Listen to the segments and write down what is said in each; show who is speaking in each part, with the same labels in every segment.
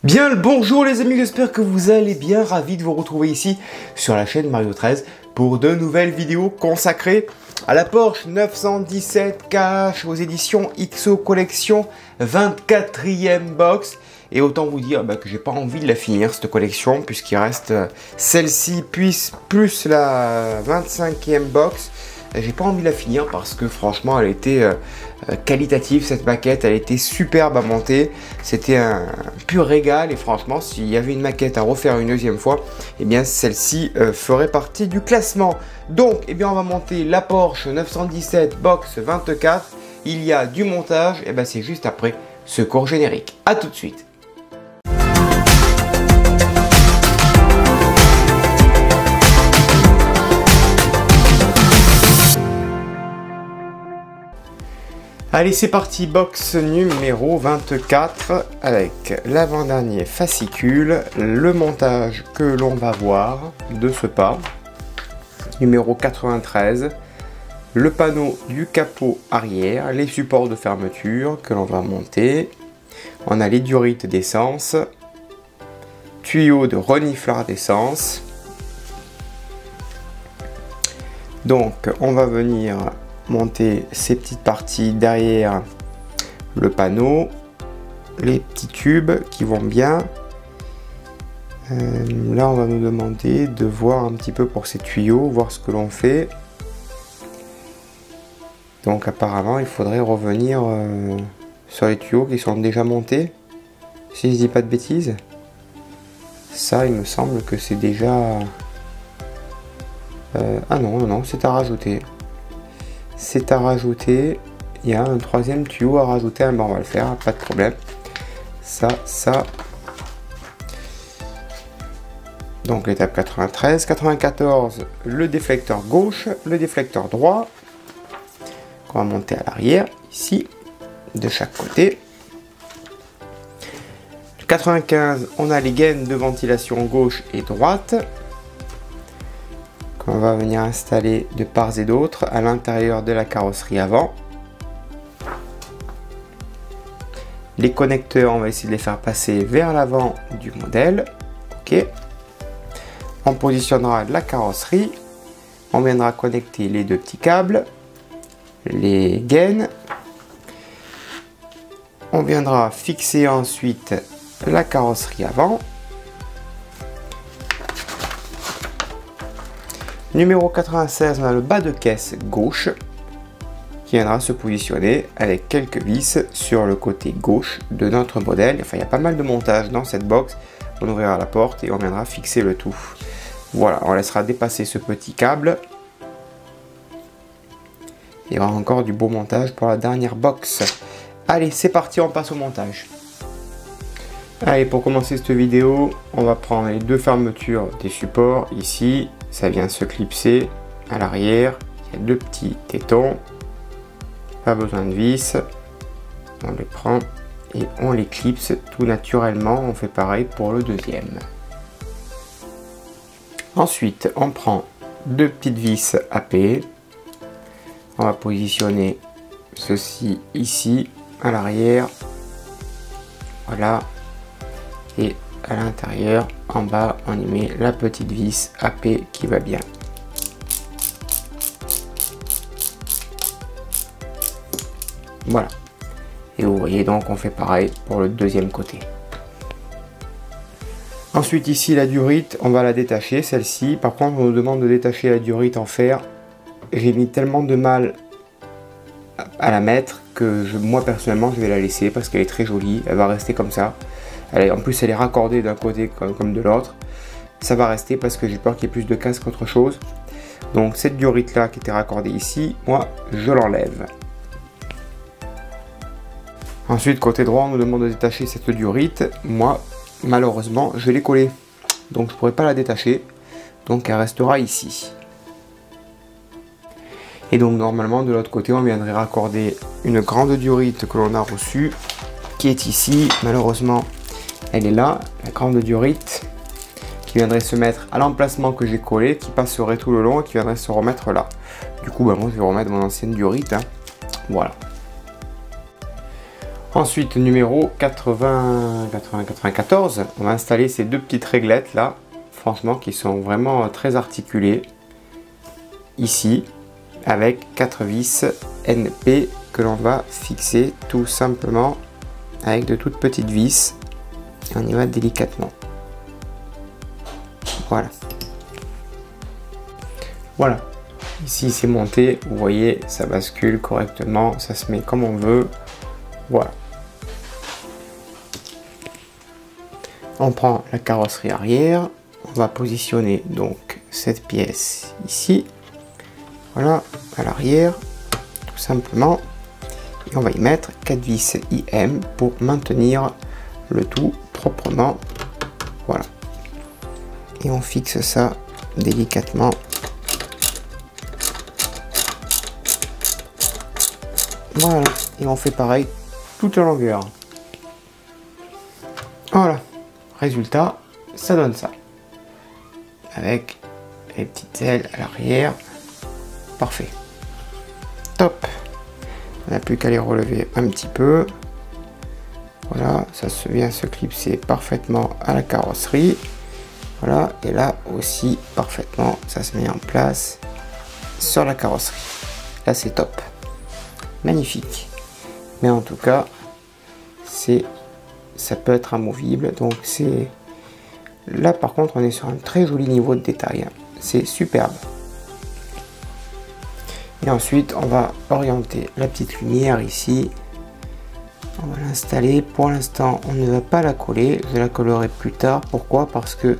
Speaker 1: Bien le bonjour les amis, j'espère que vous allez bien, ravi de vous retrouver ici sur la chaîne Mario 13 pour de nouvelles vidéos consacrées à la Porsche 917 KH aux éditions XO Collection 24e box. Et autant vous dire que j'ai pas envie de la finir cette collection puisqu'il reste celle-ci plus la 25e box. J'ai pas envie de la finir parce que franchement elle était qualitative cette maquette, elle était superbe à monter, c'était un pur régal et franchement s'il y avait une maquette à refaire une deuxième fois, et bien celle-ci ferait partie du classement. Donc on va monter la Porsche 917 box 24, il y a du montage, et c'est juste après ce court générique. A tout de suite. Allez, c'est parti, box numéro 24 avec l'avant-dernier fascicule, le montage que l'on va voir de ce pas, numéro 93, le panneau du capot arrière, les supports de fermeture que l'on va monter, on a les durites d'essence, tuyaux de reniflard d'essence, donc on va venir monter ces petites parties derrière le panneau, les petits tubes qui vont bien. Là on va nous demander de voir un petit peu pour ces tuyaux, voir ce que l'on fait. Donc apparemment il faudrait revenir sur les tuyaux qui sont déjà montés, si je dis pas de bêtises. Ça il me semble que c'est déjà... ah non, c'est à rajouter. C'est à rajouter, il y a un troisième tuyau à rajouter, on va le faire, pas de problème. Ça. Donc l'étape 93, 94, le déflecteur gauche, le déflecteur droit, qu'on va monter à l'arrière, ici, de chaque côté. 95, on a les gaines de ventilation gauche et droite. On va venir installer de part et d'autre à l'intérieur de la carrosserie avant. Les connecteurs, on va essayer de les faire passer vers l'avant du modèle. Ok. On positionnera la carrosserie. On viendra connecter les deux petits câbles, les gaines. On viendra fixer ensuite la carrosserie avant. Numéro 96, on a le bas de caisse gauche qui viendra se positionner avec quelques vis sur le côté gauche de notre modèle. Enfin, il y a pas mal de montage dans cette box. On ouvrira la porte et on viendra fixer le tout. Voilà, on laissera dépasser ce petit câble. Il y aura encore du beau montage pour la dernière box. Allez, c'est parti, on passe au montage. Allez, pour commencer cette vidéo, on va prendre les deux fermetures des supports ici. Ça vient se clipser à l'arrière. Il y a deux petits tétons. Pas besoin de vis. On les prend et on les clipse tout naturellement. On fait pareil pour le deuxième. Ensuite, on prend deux petites vis AP. On va positionner ceci ici à l'arrière. Voilà. Et à l'intérieur, en bas, on y met la petite vis AP qui va bien. Voilà. Et vous voyez donc on fait pareil pour le deuxième côté. Ensuite ici la durite, on va la détacher, celle-ci. Par contre on nous demande de détacher la durite en fer. J'ai mis tellement de mal à la mettre que moi personnellement je vais la laisser parce qu'elle est très jolie. Elle va rester comme ça. En plus elle est raccordée d'un côté comme de l'autre. Ça va rester parce que j'ai peur qu'il y ait plus de casse qu'autre chose. Donc cette durite là qui était raccordée ici, moi je l'enlève. Ensuite côté droit on nous demande de détacher cette durite. Moi malheureusement je l'ai collée. Donc je ne pourrai pas la détacher. Donc elle restera ici. Et donc normalement de l'autre côté on viendrait raccorder une grande durite que l'on a reçue. Qui est ici. Malheureusement elle est là, la grande durite, qui viendrait se mettre à l'emplacement que j'ai collé, qui passerait tout le long et qui viendrait se remettre là. Du coup, moi je vais remettre mon ancienne durite. Voilà. Ensuite, numéro 94, on va installer ces deux petites réglettes là, franchement, qui sont vraiment très articulées. Ici, avec 4 vis NP que l'on va fixer tout simplement avec de toutes petites vis. Et on y va délicatement. Voilà. Voilà. Ici, c'est monté. Vous voyez, ça bascule correctement. Ça se met comme on veut. Voilà. On prend la carrosserie arrière, on va positionner donc cette pièce ici, voilà, à l'arrière, tout simplement, et on va y mettre 4 vis IM pour maintenir le tout proprement, voilà, et on fixe ça délicatement, voilà, et on fait pareil toute la longueur, voilà. Résultat, ça donne ça. Avec les petites ailes à l'arrière. Parfait. Top. On n'a plus qu'à les relever un petit peu. Voilà, ça vient se clipser parfaitement à la carrosserie. Voilà, et là aussi parfaitement, ça se met en place sur la carrosserie. Là, c'est top. Magnifique. Mais en tout cas, ça peut être amovible, donc c'est là par contre on est sur un très joli niveau de détail, c'est superbe. Et ensuite on va orienter la petite lumière ici, on va l'installer. Pour l'instant on ne va pas la coller, je la collerai plus tard. Pourquoi? Parce que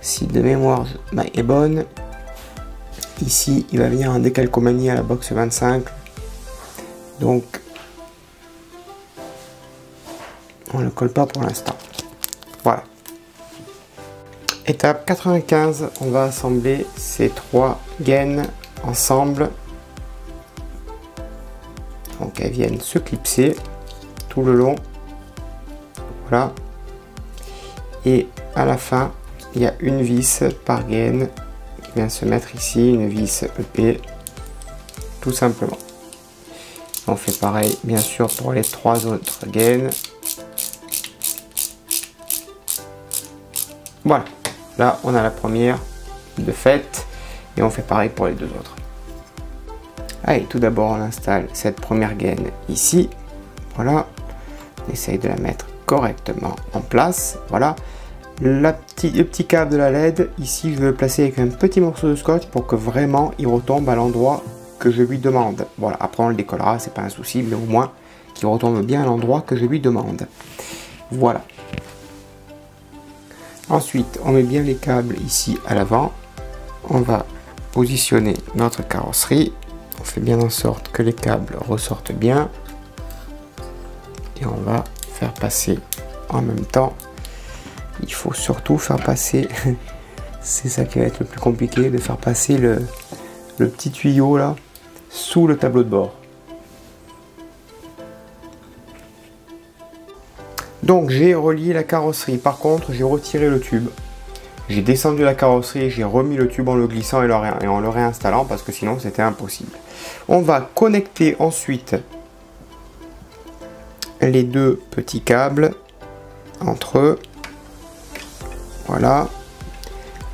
Speaker 1: si de mémoire est bonne, ici il va venir un décalcomanie à la box 25, donc on ne le colle pas pour l'instant. Voilà. Étape 95, on va assembler ces 3 gaines ensemble. Donc elles viennent se clipser tout le long. Voilà. Et à la fin, il y a une vis par gaine qui vient se mettre ici, une vis EP, tout simplement. On fait pareil, bien sûr, pour les 3 autres gaines. Voilà, là on a la première de fait et on fait pareil pour les 2 autres. Allez, tout d'abord on installe cette première gaine ici. Voilà, on essaye de la mettre correctement en place. Voilà, le petit câble de la LED ici, je vais le placer avec un petit morceau de scotch pour que vraiment il retombe à l'endroit que je lui demande. Voilà, après on le décollera, c'est pas un souci, mais au moins qu'il retombe bien à l'endroit que je lui demande. Voilà. Ensuite, on met bien les câbles ici à l'avant. On va positionner notre carrosserie. On fait bien en sorte que les câbles ressortent bien. Et on va faire passer en même temps. Il faut surtout faire passer, c'est ça qui va être le plus compliqué, de faire passer le petit tuyau là sous le tableau de bord. Donc j'ai relié la carrosserie, par contre j'ai retiré le tube. J'ai descendu la carrosserie et j'ai remis le tube en le glissant et en le réinstallant parce que sinon c'était impossible. On va connecter ensuite les 2 petits câbles entre eux. Voilà.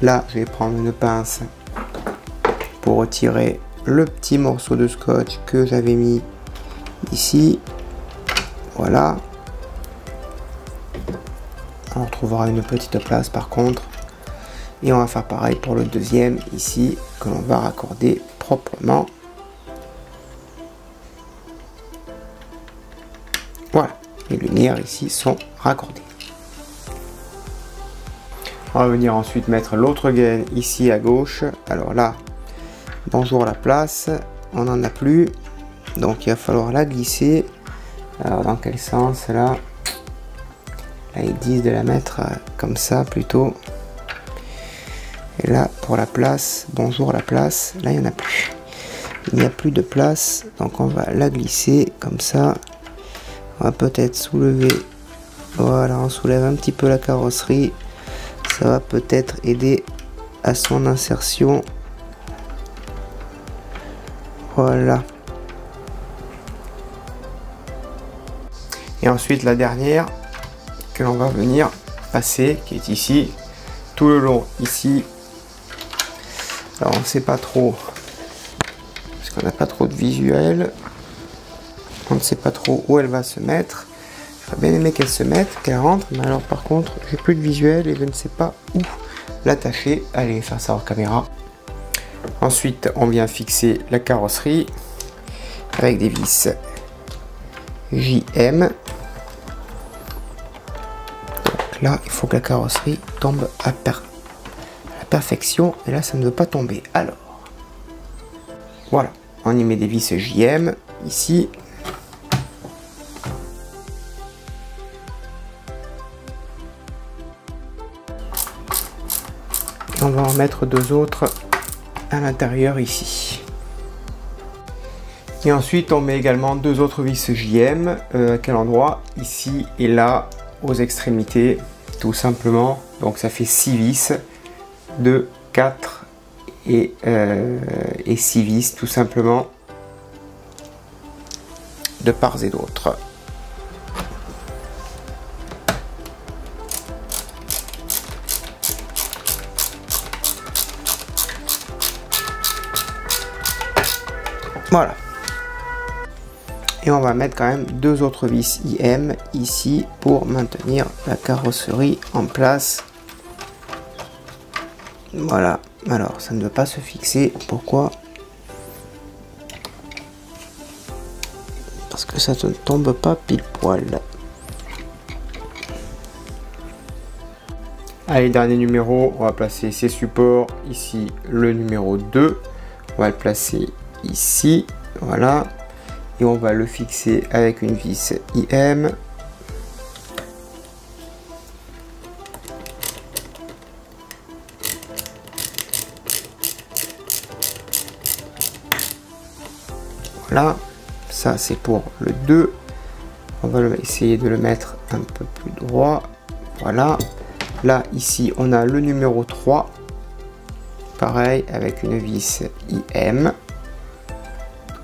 Speaker 1: Là je vais prendre une pince pour retirer le petit morceau de scotch que j'avais mis ici. Voilà. On retrouvera une petite place par contre. Et on va faire pareil pour le deuxième ici, que l'on va raccorder proprement. Voilà, les lumières ici sont raccordées. On va venir ensuite mettre l'autre gaine ici à gauche. Alors là, bonjour la place, on n'en a plus. Donc il va falloir la glisser. Alors dans quel sens là? Là ils disent de la mettre comme ça plutôt. Et là pour la place, bonjour la place, là il n'y en a plus. Il n'y a plus de place, donc on va la glisser comme ça. On va peut-être soulever. Voilà, on soulève un petit peu la carrosserie. Ça va peut-être aider à son insertion. Voilà. Et ensuite la dernière que l'on va venir passer, qui est ici, tout le long, ici. Alors on ne sait pas trop, parce qu'on n'a pas trop de visuel. On ne sait pas trop où elle va se mettre. J'aurais bien aimé qu'elle se mette, qu'elle rentre, mais alors par contre, j'ai plus de visuel et je ne sais pas où l'attacher. Allez, faire ça en caméra. Ensuite, on vient fixer la carrosserie avec des vis JM. Donc là, il faut que la carrosserie tombe à la perfection. Et là, ça ne veut pas tomber. Alors, voilà, on y met des vis JM ici. On va en mettre deux autres à l'intérieur ici. Et ensuite on met également deux autres vis JM. À quel endroit? Ici et là, aux extrémités, tout simplement. Donc ça fait 6 vis, 2, 4 et 6 vis tout simplement, de part et d'autre. Voilà. Et on va mettre quand même deux autres vis IM ici pour maintenir la carrosserie en place. Voilà. Alors, ça ne veut pas se fixer. Pourquoi? Parce que ça ne tombe pas pile poil. Allez, dernier numéro. On va placer ces supports. Ici, le numéro 2. On va le placer ici, voilà, et on va le fixer avec une vis IM. Voilà, ça c'est pour le 2. On va essayer de le mettre un peu plus droit. Voilà, là ici on a le numéro 3, pareil avec une vis IM.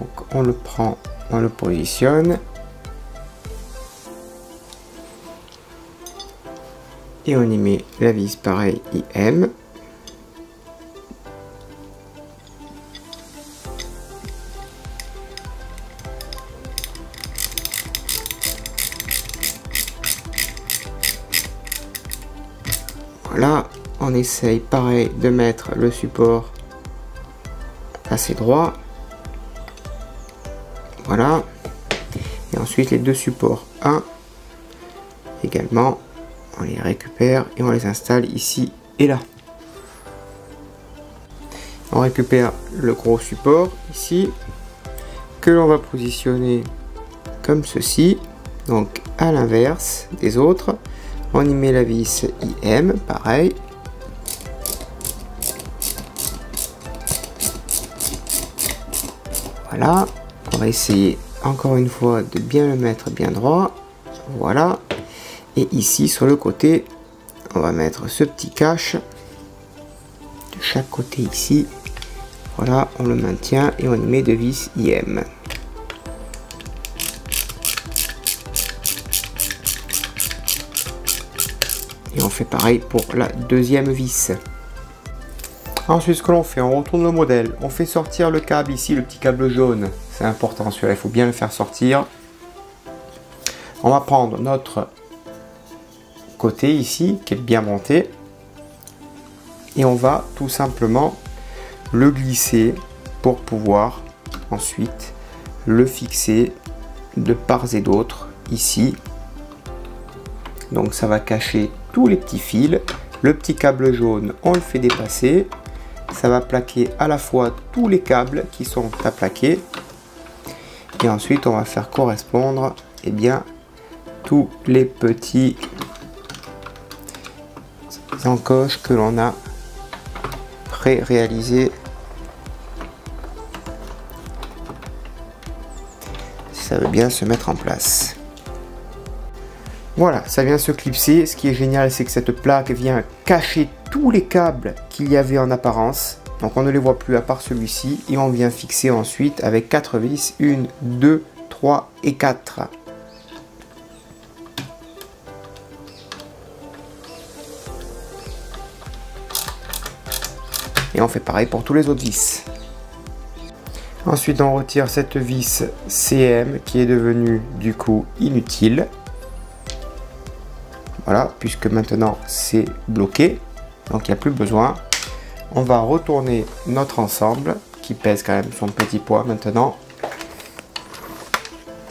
Speaker 1: Donc on le prend, on le positionne et on y met la vis pareil IM. Voilà, on essaye pareil de mettre le support assez droit. Voilà, et ensuite les deux supports 1 également, on les récupère et on les installe ici et là. On récupère le gros support ici que l'on va positionner comme ceci, donc à l'inverse des autres. On y met la vis IM, pareil. Voilà. On va essayer encore une fois de bien le mettre bien droit. Voilà. Et ici sur le côté, on va mettre ce petit cache de chaque côté ici. Voilà, on le maintient et on y met deux vis IM. Et on fait pareil pour la deuxième vis. Ensuite, ce que l'on fait, on retourne le modèle, on fait sortir le câble ici, le petit câble jaune. C'est important, celui-là, il faut bien le faire sortir. On va prendre notre côté ici, qui est bien monté. Et on va tout simplement le glisser pour pouvoir ensuite le fixer de part et d'autre ici. Donc ça va cacher tous les petits fils. Le petit câble jaune, on le fait dépasser. Ça va plaquer à la fois tous les câbles qui sont à plaquer. Et ensuite, on va faire correspondre bien, tous les petits encoches que l'on a pré-réalisés. Ça veut bien se mettre en place. Voilà, ça vient se clipser. Ce qui est génial, c'est que cette plaque vient cacher tous les câbles qu'il y avait en apparence. Donc on ne les voit plus à part celui-ci. Et on vient fixer ensuite avec 4 vis. 1, 2, 3 et 4. Et on fait pareil pour tous les autres vis. Ensuite, on retire cette vis CM qui est devenue du coup inutile. Voilà, puisque maintenant c'est bloqué, donc il n'y a plus besoin. On va retourner notre ensemble qui pèse quand même son petit poids maintenant.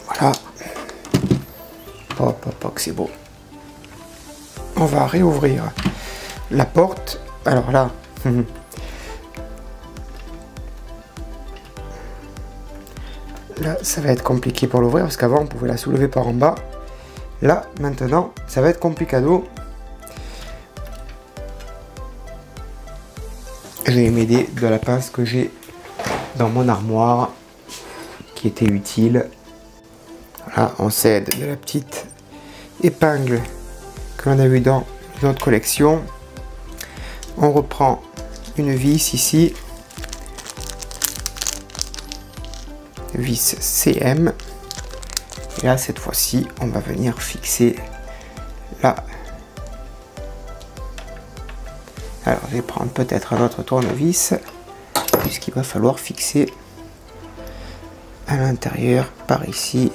Speaker 1: Voilà. Hop, hop, hop, c'est beau. On va réouvrir la porte. Alors là, là, ça va être compliqué pour l'ouvrir parce qu'avant on pouvait la soulever par en bas. Là, maintenant, ça va être complicado. Je vais m'aider de la pince que j'ai dans mon armoire qui était utile. Voilà, on s'aide de la petite épingle que l'on a vu dans notre collection. On reprend une vis ici. Vis CM. Et là, cette fois-ci, on va venir fixer là. Alors, je vais prendre peut-être un autre tournevis, puisqu'il va falloir fixer à l'intérieur, par ici.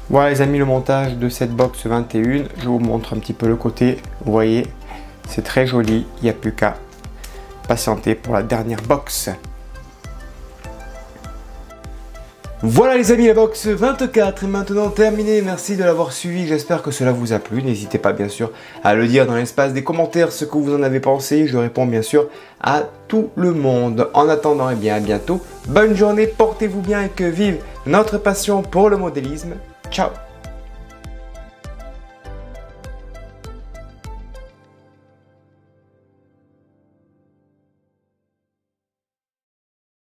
Speaker 1: Voilà les amis, le montage de cette box 21. Je vous montre un petit peu le côté. Vous voyez, c'est très joli. Il n'y a plus qu'à patienter pour la dernière box. Voilà les amis, la box 24 est maintenant terminée. Merci de l'avoir suivi, j'espère que cela vous a plu. N'hésitez pas bien sûr à le dire dans l'espace des commentaires ce que vous en avez pensé. Je réponds bien sûr à tout le monde. En attendant, eh bien à bientôt. Bonne journée, portez-vous bien et que vive notre passion pour le modélisme. Ciao.